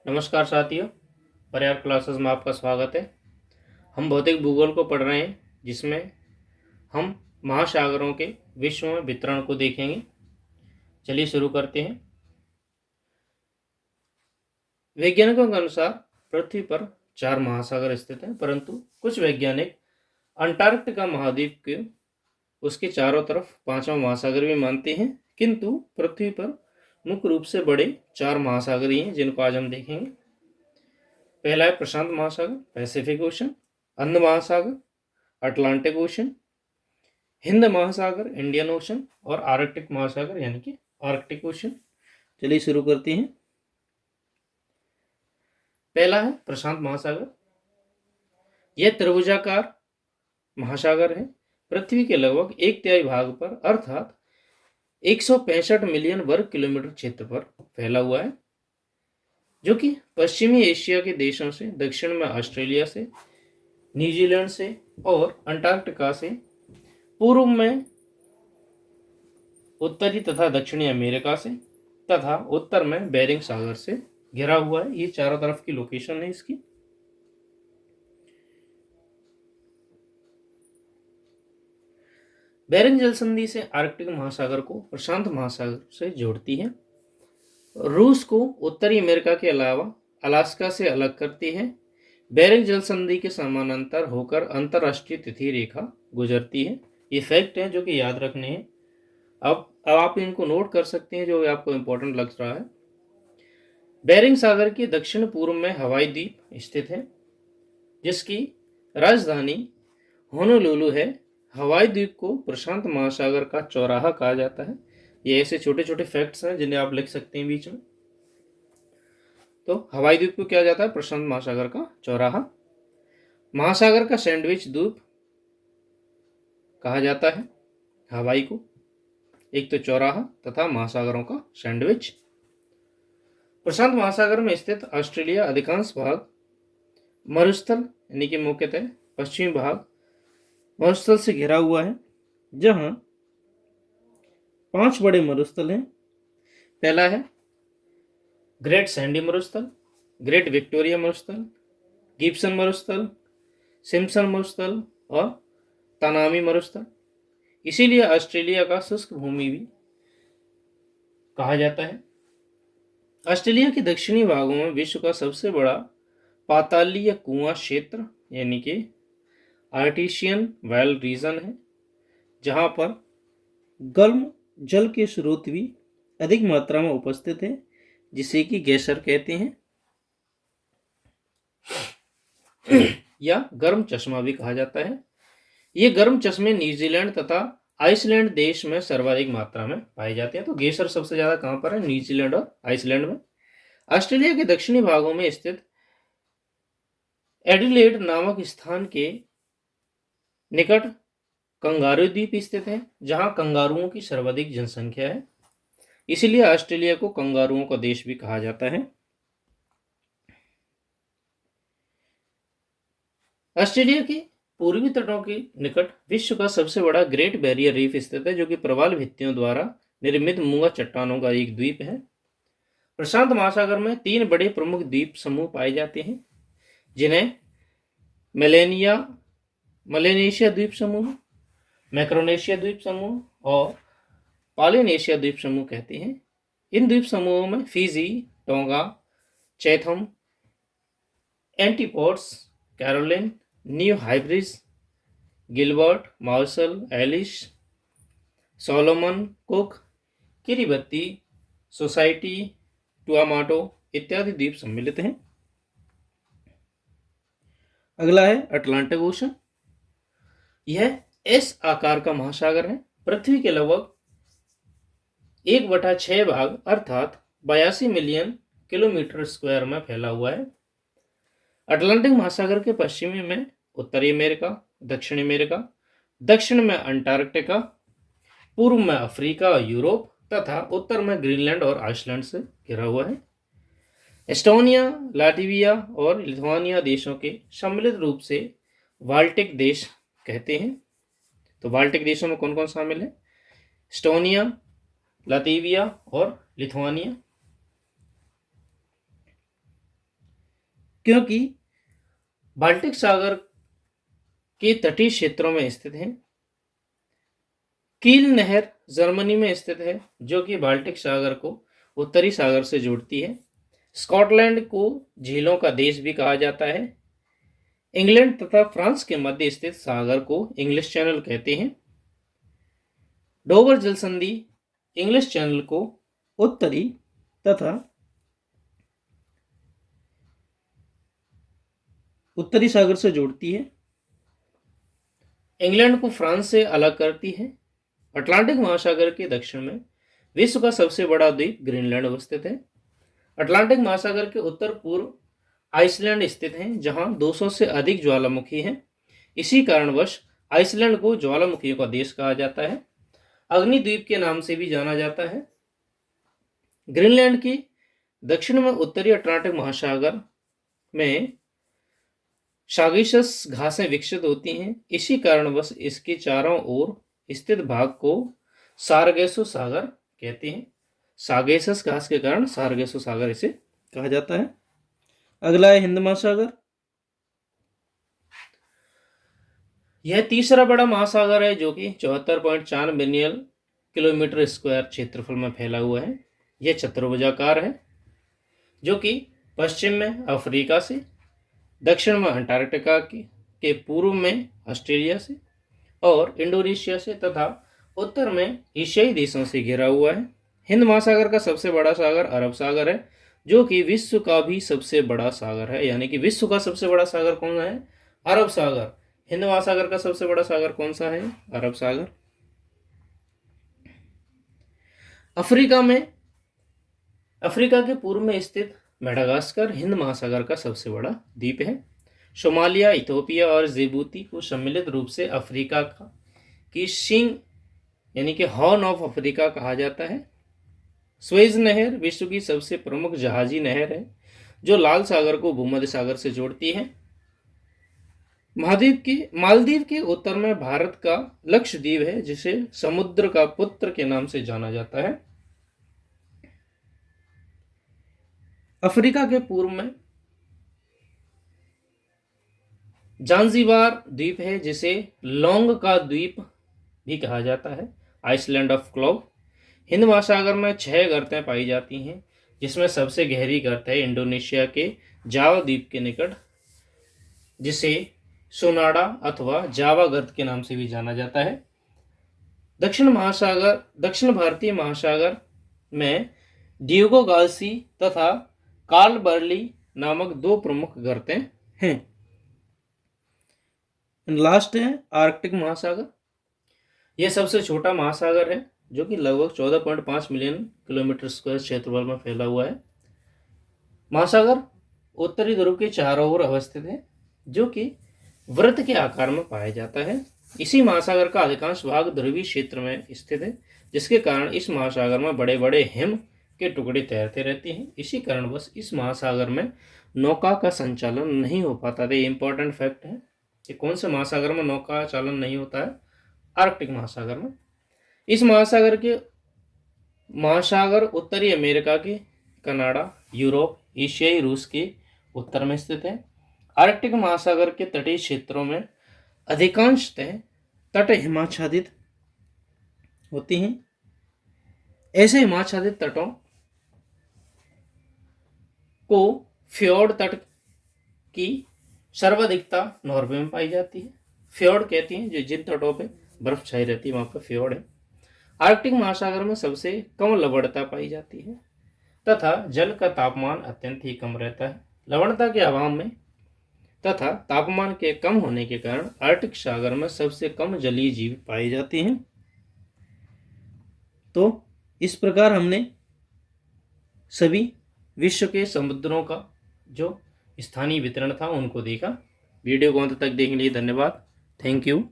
नमस्कार साथियों, पर्याप्त क्लासेस में आपका स्वागत है। हम भौतिक भूगोल को पढ़ रहे हैं, जिसमें हम महासागरों के विश्व में वितरण को देखेंगे। चलिए शुरू करते हैं। वैज्ञानिकों के अनुसार पृथ्वी पर 4 महासागर स्थित हैं, परंतु कुछ वैज्ञानिक अंटार्कटिका महाद्वीप के उसके चारों तरफ 5वां महासागर भी मानते हैं। किंतु पृथ्वी पर मुख्य रूप से बड़े 4 महासागर ही हैं, जिनको आज हम देखेंगे। पहला है प्रशांत महासागर, पैसिफिक ओशन, अंध महासागर, अटलांटिक ओशन, हिंद महासागर, इंडियन ओशन, और आर्कटिक महासागर यानी कि आर्कटिक ओशन। चलिए शुरू करते हैं। पहला है प्रशांत महासागर। यह त्रिभुजाकार महासागर है। पृथ्वी के लगभग 1/3 भाग पर अर्थात 165 मिलियन वर्ग किलोमीटर क्षेत्र पर फैला हुआ है, जो कि पश्चिमी एशिया के देशों से, दक्षिण में ऑस्ट्रेलिया से, न्यूजीलैंड से और अंटार्कटिका से, पूर्व में उत्तरी तथा दक्षिणी अमेरिका से तथा उत्तर में बेरिंग सागर से घिरा हुआ है। ये चारों तरफ की लोकेशन है इसकी। बेरिंग जल संधि से आर्कटिक महासागर को प्रशांत महासागर से जोड़ती है। रूस को उत्तरी अमेरिका के अलावा अलास्का से अलग करती है। बेरिंग जल संधि के समानांतर होकर अंतरराष्ट्रीय तिथि रेखा गुजरती है। ये फैक्ट है जो कि याद रखने हैं। अब आप इनको नोट कर सकते हैं, जो आपको इंपॉर्टेंट लग रहा है। बेरिंग सागर के दक्षिण पूर्व में हवाई द्वीप स्थित है, जिसकी राजधानी होनोलुलु है। हवाई द्वीप को प्रशांत महासागर का चौराहा कहा जाता है। ये ऐसे छोटे छोटे फैक्ट्स हैं जिन्हें आप लिख सकते हैं बीच में। तो हवाई द्वीप को क्या जाता है? प्रशांत महासागर का चौराहा। महासागर का सैंडविच द्वीप कहा जाता है हवाई को। एक तो चौराहा तथा महासागरों का सैंडविच। प्रशांत महासागर में स्थित ऑस्ट्रेलिया अधिकांश भाग मरुस्थल यानी कि मुख्यतः पश्चिमी भाग मरुस्थल से घिरा हुआ है, जहां 5 बड़े मरुस्थल हैं। पहला है ग्रेट सैंडी मरुस्थल, ग्रेट विक्टोरिया मरुस्थल, गिब्सन मरुस्थल, सिम्पसन मरुस्थल और तानामी मरुस्थल। इसीलिए ऑस्ट्रेलिया का शुष्क भूमि भी कहा जाता है। ऑस्ट्रेलिया के दक्षिणी भागों में विश्व का सबसे बड़ा पातालीय कुआं क्षेत्र यानी कि आर्टिशियन वेल रीजन है, जहां पर गर्म जल के स्रोत भी अधिक मात्रा में उपस्थित है, जिसे कि ग्लेशियर कहते हैं या गर्म चश्मा भी कहा जाता है। ये गर्म चश्मे न्यूजीलैंड तथा आइसलैंड देश में सर्वाधिक मात्रा में पाए जाते हैं। तो ग्लेशियर सबसे ज्यादा कहां पर है? न्यूजीलैंड और आइसलैंड में। ऑस्ट्रेलिया के दक्षिणी भागों में स्थित एडिलेड नामक स्थान के निकट कंगारू द्वीप स्थित है, जहां कंगारुओं की सर्वाधिक जनसंख्या है। इसलिए ऑस्ट्रेलिया को कंगारुओं का देश भी कहा जाता है। ऑस्ट्रेलिया के पूर्वी तटों के निकट विश्व का सबसे बड़ा ग्रेट बैरियर रीफ स्थित है, जो कि प्रवाल भित्तियों द्वारा निर्मित मूंगा चट्टानों का एक द्वीप है। प्रशांत महासागर में 3 बड़े प्रमुख द्वीप समूह पाए जाते हैं, जिन्हें मलेनेशिया द्वीप समूह, मैक्रोनेशिया द्वीप समूह और पॉलिनेशिया द्वीप समूह कहते हैं। इन द्वीप समूहों में Fiji, Tonga, Chatham, Antipodes, Caroline, New Hebrides, Gilbert, Marshall, Ellice, Solomon, Cook, Kiribati, Society, Tuamotu इत्यादि द्वीप सम्मिलित हैं। अगला है अटलांटिक ओशन। यह एस आकार का महासागर है। पृथ्वी के लगभग 1/6 भाग अर्थात 82 मिलियन किलोमीटर स्क्वायर में फैला हुआ है। अटलांटिक महासागर के पश्चिमी में उत्तरी अमेरिका, दक्षिण अमेरिका, दक्षिण में अंटार्कटिका, पूर्व में अफ्रीका और यूरोप तथा उत्तर में ग्रीनलैंड और आइसलैंड से घिरा हुआ है। एस्टोनिया, लाटविया और लिथुआनिया देशों के सम्मिलित रूप से बाल्टिक देश कहते हैं। तो बाल्टिक देशों में कौन कौन शामिल है? एस्टोनिया, लातविया और लिथुआनिया। क्योंकि बाल्टिक सागर के तटीय क्षेत्रों में स्थित है। कील नहर जर्मनी में स्थित है, जो कि बाल्टिक सागर को उत्तरी सागर से जोड़ती है। स्कॉटलैंड को झीलों का देश भी कहा जाता है। इंग्लैंड तथा फ्रांस के मध्य स्थित सागर को इंग्लिश चैनल कहते हैं। डोवर जल संधि इंग्लिश चैनल को उत्तरी तथा उत्तरी सागर से जोड़ती है। इंग्लैंड को फ्रांस से अलग करती है। अटलांटिक महासागर के दक्षिण में विश्व का सबसे बड़ा द्वीप ग्रीनलैंड अवस्थित है। अटलांटिक महासागर के उत्तर पूर्व आइसलैंड स्थित है, जहां 200 से अधिक ज्वालामुखी हैं। इसी कारणवश आइसलैंड को ज्वालामुखियों का देश कहा जाता है। अग्निद्वीप के नाम से भी जाना जाता है। ग्रीनलैंड के दक्षिण में उत्तरी अटलांटिक महासागर में सागेसस घासें विकसित होती हैं। इसी कारणवश इसके चारों ओर स्थित भाग को सारगेसो सागर कहते हैं। सागेसस घास के कारण सारगेसो सागर इसे कहा जाता है। अगला है हिंद महासागर। यह तीसरा बड़ा महासागर है, जो कि 74.4 मिलियन किलोमीटर स्क्वायर क्षेत्रफल में फैला हुआ है। यह चतुर्भुजाकार है, जो कि पश्चिम में अफ्रीका से, दक्षिण में अंटार्कटिका के पूर्व में ऑस्ट्रेलिया से और इंडोनेशिया से तथा उत्तर में एशियाई देशों से घिरा हुआ है। हिंद महासागर का सबसे बड़ा सागर अरब सागर है, जो कि विश्व का भी सबसे बड़ा सागर है। यानी कि विश्व का सबसे बड़ा सागर कौन सा है? अरब सागर। हिंद महासागर का सबसे बड़ा सागर कौन सा है? अरब सागर। अफ्रीका के पूर्व में स्थित मेडागास्कर हिंद महासागर का सबसे बड़ा द्वीप है। सोमालिया, इथोपिया और जिबूती को सम्मिलित रूप से अफ्रीका की सिंग यानी कि हॉर्न ऑफ अफ्रीका कहा जाता है। स्वेज नहर विश्व की सबसे प्रमुख जहाजी नहर है, जो लाल सागर को भूमध्य सागर से जोड़ती है। मालदीव के उत्तर में भारत का लक्षद्वीप है, जिसे समुद्र का पुत्र के नाम से जाना जाता है। अफ्रीका के पूर्व में जांजिबार द्वीप है, जिसे लौंग का द्वीप भी कहा जाता है, आइसलैंड ऑफ क्लाउ। हिंद महासागर में 6 गर्तें पाई जाती हैं, जिसमें सबसे गहरी गर्त है इंडोनेशिया के जावा द्वीप के निकट, जिसे सोनाडा अथवा जावा गर्त के नाम से भी जाना जाता है। दक्षिण भारतीय महासागर में डिएगो गार्सी तथा कार्ल बर्ली नामक 2 प्रमुख गर्तें हैं। लास्ट है आर्कटिक महासागर। यह सबसे छोटा महासागर है, जो कि लगभग 14.5 मिलियन किलोमीटर स्क्वायर क्षेत्रफल में फैला हुआ है। महासागर उत्तरी ध्रुव के चारों ओर अवस्थित है, जो कि वृत्त के आकार में पाया जाता है। इसी महासागर का अधिकांश भाग ध्रुवीय क्षेत्र में स्थित है, जिसके कारण इस महासागर में बड़े बड़े हिम के टुकड़े तैरते रहते हैं। इसी कारण बस इस महासागर में नौका का संचालन नहीं हो पाता था। ये इंपॉर्टेंट फैक्ट है कि कौन से महासागर में नौका चालन नहीं होता है? आर्कटिक महासागर में। इस महासागर उत्तरी अमेरिका के, कनाडा, यूरोप, एशियाई रूस के उत्तर में स्थित है। आर्कटिक महासागर के तटीय क्षेत्रों में अधिकांशतः तट हिमाच्छादित होती हैं। ऐसे हिमाच्छादित तटों को फ्योर्ड तट की सर्वाधिकता नॉर्वे में पाई जाती है। फ्योर्ड कहती हैं जो जिन तटों पे बर्फ छाई रहती है, वहां पर फ्योर्ड है। आर्कटिक महासागर में सबसे कम लवणता पाई जाती है तथा जल का तापमान अत्यंत ही कम रहता है। लवणता के अभाव में तथा तापमान के कम होने के कारण आर्कटिक सागर में सबसे कम जलीय जीव पाए जाते हैं। तो इस प्रकार हमने सभी विश्व के समुद्रों का जो स्थानीय वितरण था उनको देखा। वीडियो को अंत तक देखने के लिए धन्यवाद। Thank you.